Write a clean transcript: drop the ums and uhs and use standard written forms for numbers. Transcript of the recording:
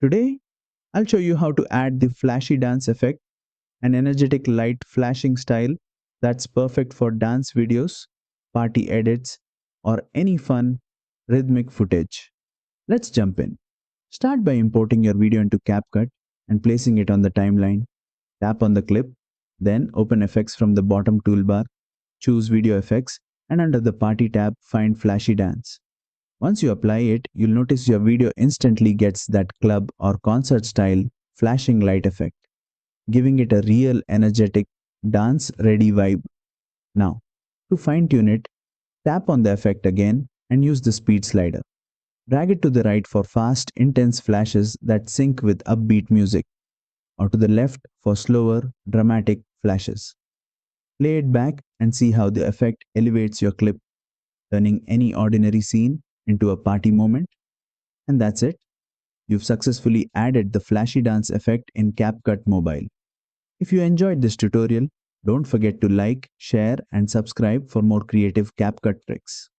Today, I'll show you how to add the flashy dance effect, an energetic light flashing style that's perfect for dance videos, party edits, or any fun rhythmic footage. Let's jump in. Start by importing your video into CapCut and placing it on the timeline. Tap on the clip, then open Effects from the bottom toolbar, choose Video Effects, and under the Party tab, find Flashy Dance. Once you apply it, you'll notice your video instantly gets that club or concert style flashing light effect, giving it a real energetic dance ready vibe. Now, to fine tune it, tap on the effect again and use the speed slider. Drag it to the right for fast, intense flashes that sync with upbeat music, or to the left for slower, dramatic flashes. Play it back and see how the effect elevates your clip, turning any ordinary scene into a party moment. And that's it. You've successfully added the flashy dance effect in CapCut Mobile. If you enjoyed this tutorial, don't forget to like, share, and subscribe for more creative CapCut tricks.